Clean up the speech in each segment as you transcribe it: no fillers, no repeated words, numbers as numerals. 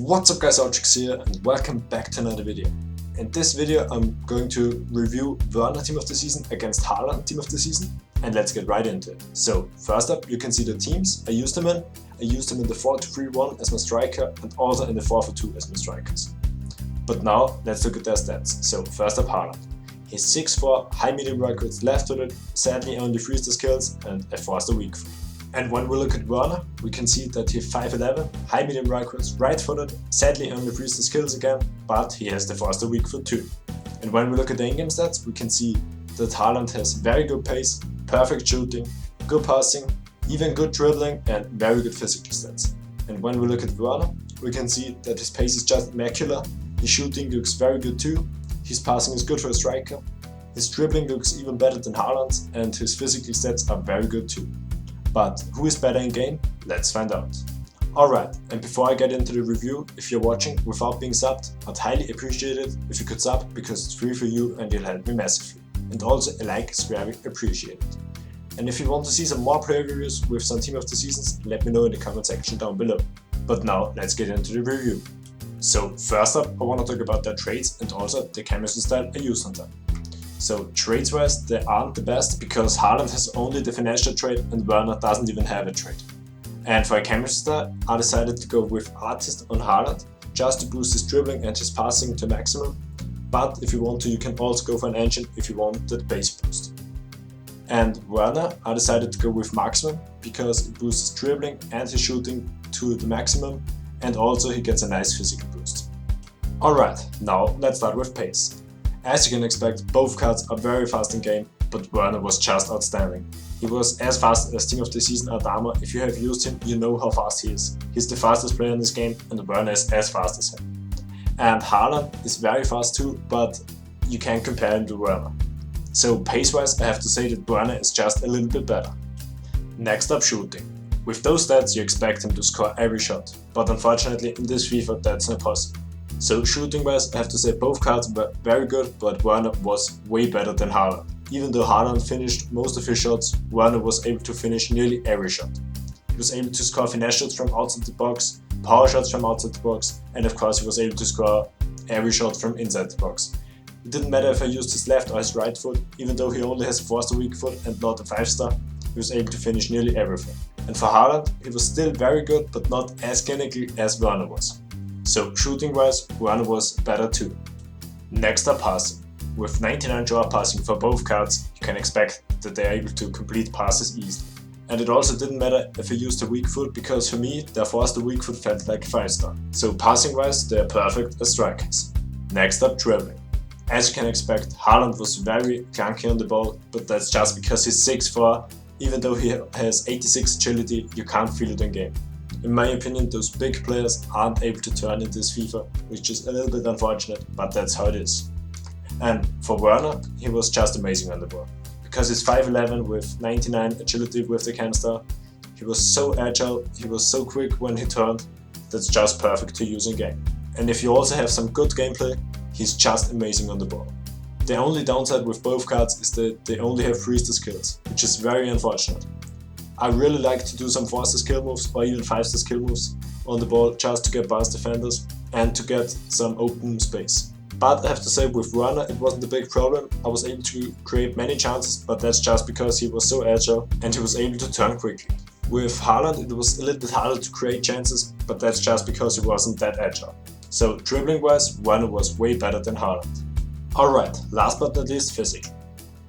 What's up guys, Altrix here and welcome back to another video. In this video I'm going to review Werner Team of the Season against Haaland Team of the Season, and let's get right into it. So first up you can see the teams I used them in. I used them in the 4-2-3-1 as my striker and also in the 4-4-2 as my strikers. But now let's look at their stats. So first up Haaland. He's 6'4", high medium records, left-footed, sadly only freestyle skills and a Forster weak foot. And when we look at Werner, we can see that he's 5'11", high medium records, right-footed, sadly only freestyle skills again, but he has the Forster weak foot too. And when we look at the in-game stats, we can see that Haaland has very good pace, perfect shooting, good passing, even good dribbling and very good physical stats. And when we look at Werner, we can see that his pace is just immaculate, his shooting looks very good too, his passing is good for a striker, his dribbling looks even better than Haaland's, and his physical stats are very good too. But who is better in game? Let's find out. Alright, and before I get into the review, if you're watching without being subbed, I'd highly appreciate it if you could sub because it's free for you and it'll help me massively. And also a like is very appreciated. And if you want to see some more player reviews with some Team of the Seasons, let me know in the comment section down below. But now let's get into the review. So first up I want to talk about their traits and also the chemistry style I use on them. So traits wise they aren't the best because Haaland has only the financial trait and Werner doesn't even have a trait. And for a chemistry style I decided to go with Artist on Haaland just to boost his dribbling and his passing to maximum, but if you want to you can also go for an engine if you want that base boost. And Werner I decided to go with Maximum because it boosts his dribbling and his shooting to the maximum, and also he gets a nice physical boost. Alright, now let's start with pace. As you can expect, both cards are very fast in game, but Werner was just outstanding. He was as fast as Team of the Season Adama. If you have used him, you know how fast he is. He's the fastest player in this game and Werner is as fast as him. And Haaland is very fast too, but you can't compare him to Werner. So pace wise I have to say that Werner is just a little bit better. Next up, shooting. With those stats you expect him to score every shot, but unfortunately in this FIFA that's not possible. So shooting wise I have to say both cards were very good, but Werner was way better than Haaland. Even though Haaland finished most of his shots, Werner was able to finish nearly every shot. He was able to score finesse shots from outside the box, power shots from outside the box, and of course he was able to score every shot from inside the box. It didn't matter if I used his left or his right foot, even though he only has a Forster weak foot and not a 5-star, he was able to finish nearly everything. And for Haaland, he was still very good but not as clinical as Werner was. So shooting wise, Werner was better too. Next up, passing. With 99 draw passing for both cards, you can expect that they are able to complete passes easily. And it also didn't matter if I used a weak foot because for me, their Forster weak foot felt like a 5-star. So passing wise, they are perfect as strikers. Next up, dribbling. As you can expect, Haaland was very clunky on the ball, but that's just because he's 6'4", even though he has 86 agility, you can't feel it in game. In my opinion, those big players aren't able to turn in this FIFA, which is a little bit unfortunate, but that's how it is. And for Werner, he was just amazing on the ball. Because he's 5'11" with 99 agility with the canister, he was so agile, he was so quick when he turned, that's just perfect to use in game. And if you also have some good gameplay, he's just amazing on the ball. The only downside with both cards is that they only have 3-star skills, which is very unfortunate. I really like to do some 4-star skill moves or even 5-star skill moves on the ball just to get past defenders and to get some open space. But I have to say with Werner it wasn't a big problem. I was able to create many chances, but that's just because he was so agile and he was able to turn quickly. With Haaland it was a little bit harder to create chances, but that's just because he wasn't that agile. So dribbling wise, Werner was way better than Haaland. Alright, last but not least, physics.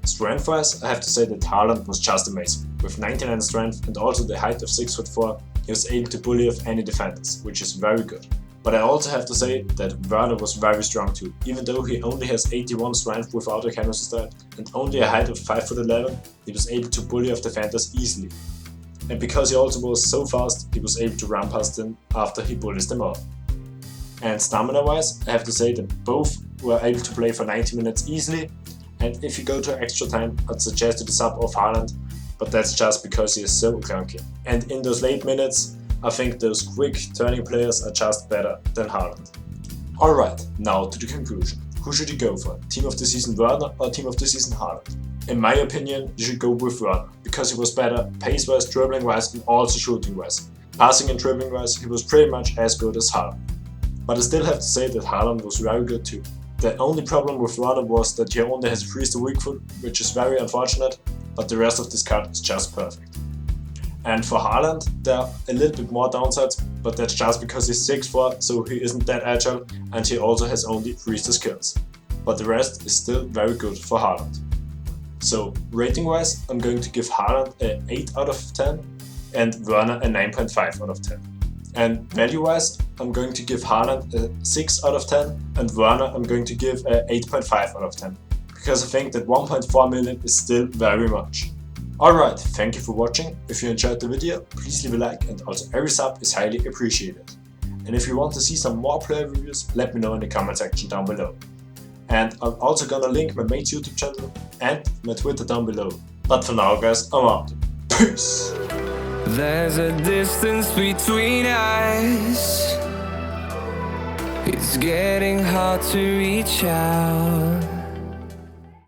Strength wise, I have to say that Haaland was just amazing. With 99 strength and also the height of 6'4", he was able to bully off any defenders, which is very good. But I also have to say that Werner was very strong too. Even though he only has 81 strength without a chemistry style and only a height of 5'11", he was able to bully off defenders easily. And because he also was so fast, he was able to run past them after he bullies them off. And stamina wise, I have to say that both were able to play for 90 minutes easily. And if you go to extra time, I'd suggest you the sub of Haaland, but that's just because he is so clunky. And in those late minutes, I think those quick turning players are just better than Haaland. Alright, now to the conclusion. Who should you go for? Team of the Season Werner or Team of the Season Haaland? In my opinion, you should go with Werner, because he was better pace-wise, dribbling-wise and also shooting-wise. Passing and dribbling-wise, he was pretty much as good as Haaland. but I still have to say that Haaland was very good too. The only problem with Werner was that he only has a freeze to weak foot, which is very unfortunate, but the rest of this card is just perfect. And for Haaland, there are a little bit more downsides, but that's just because he's 6'4", so he isn't that agile, and he also has only freeze to skills. But the rest is still very good for Haaland. So rating wise, I'm going to give Haaland an 8 out of 10 and Werner a 9.5 out of 10. And value wise, I'm going to give Haaland a 6 out of 10 and Werner I'm going to give a 8.5 out of 10. Because I think that 1.4 million is still very much. Alright, thank you for watching. If you enjoyed the video, please leave a like, and also every sub is highly appreciated. And if you want to see some more player reviews, let me know in the comment section down below. And I'm also gonna link my mate's YouTube channel and my Twitter down below. But for now guys, I'm out. Peace! There's a distance between us. It's getting hard to reach out.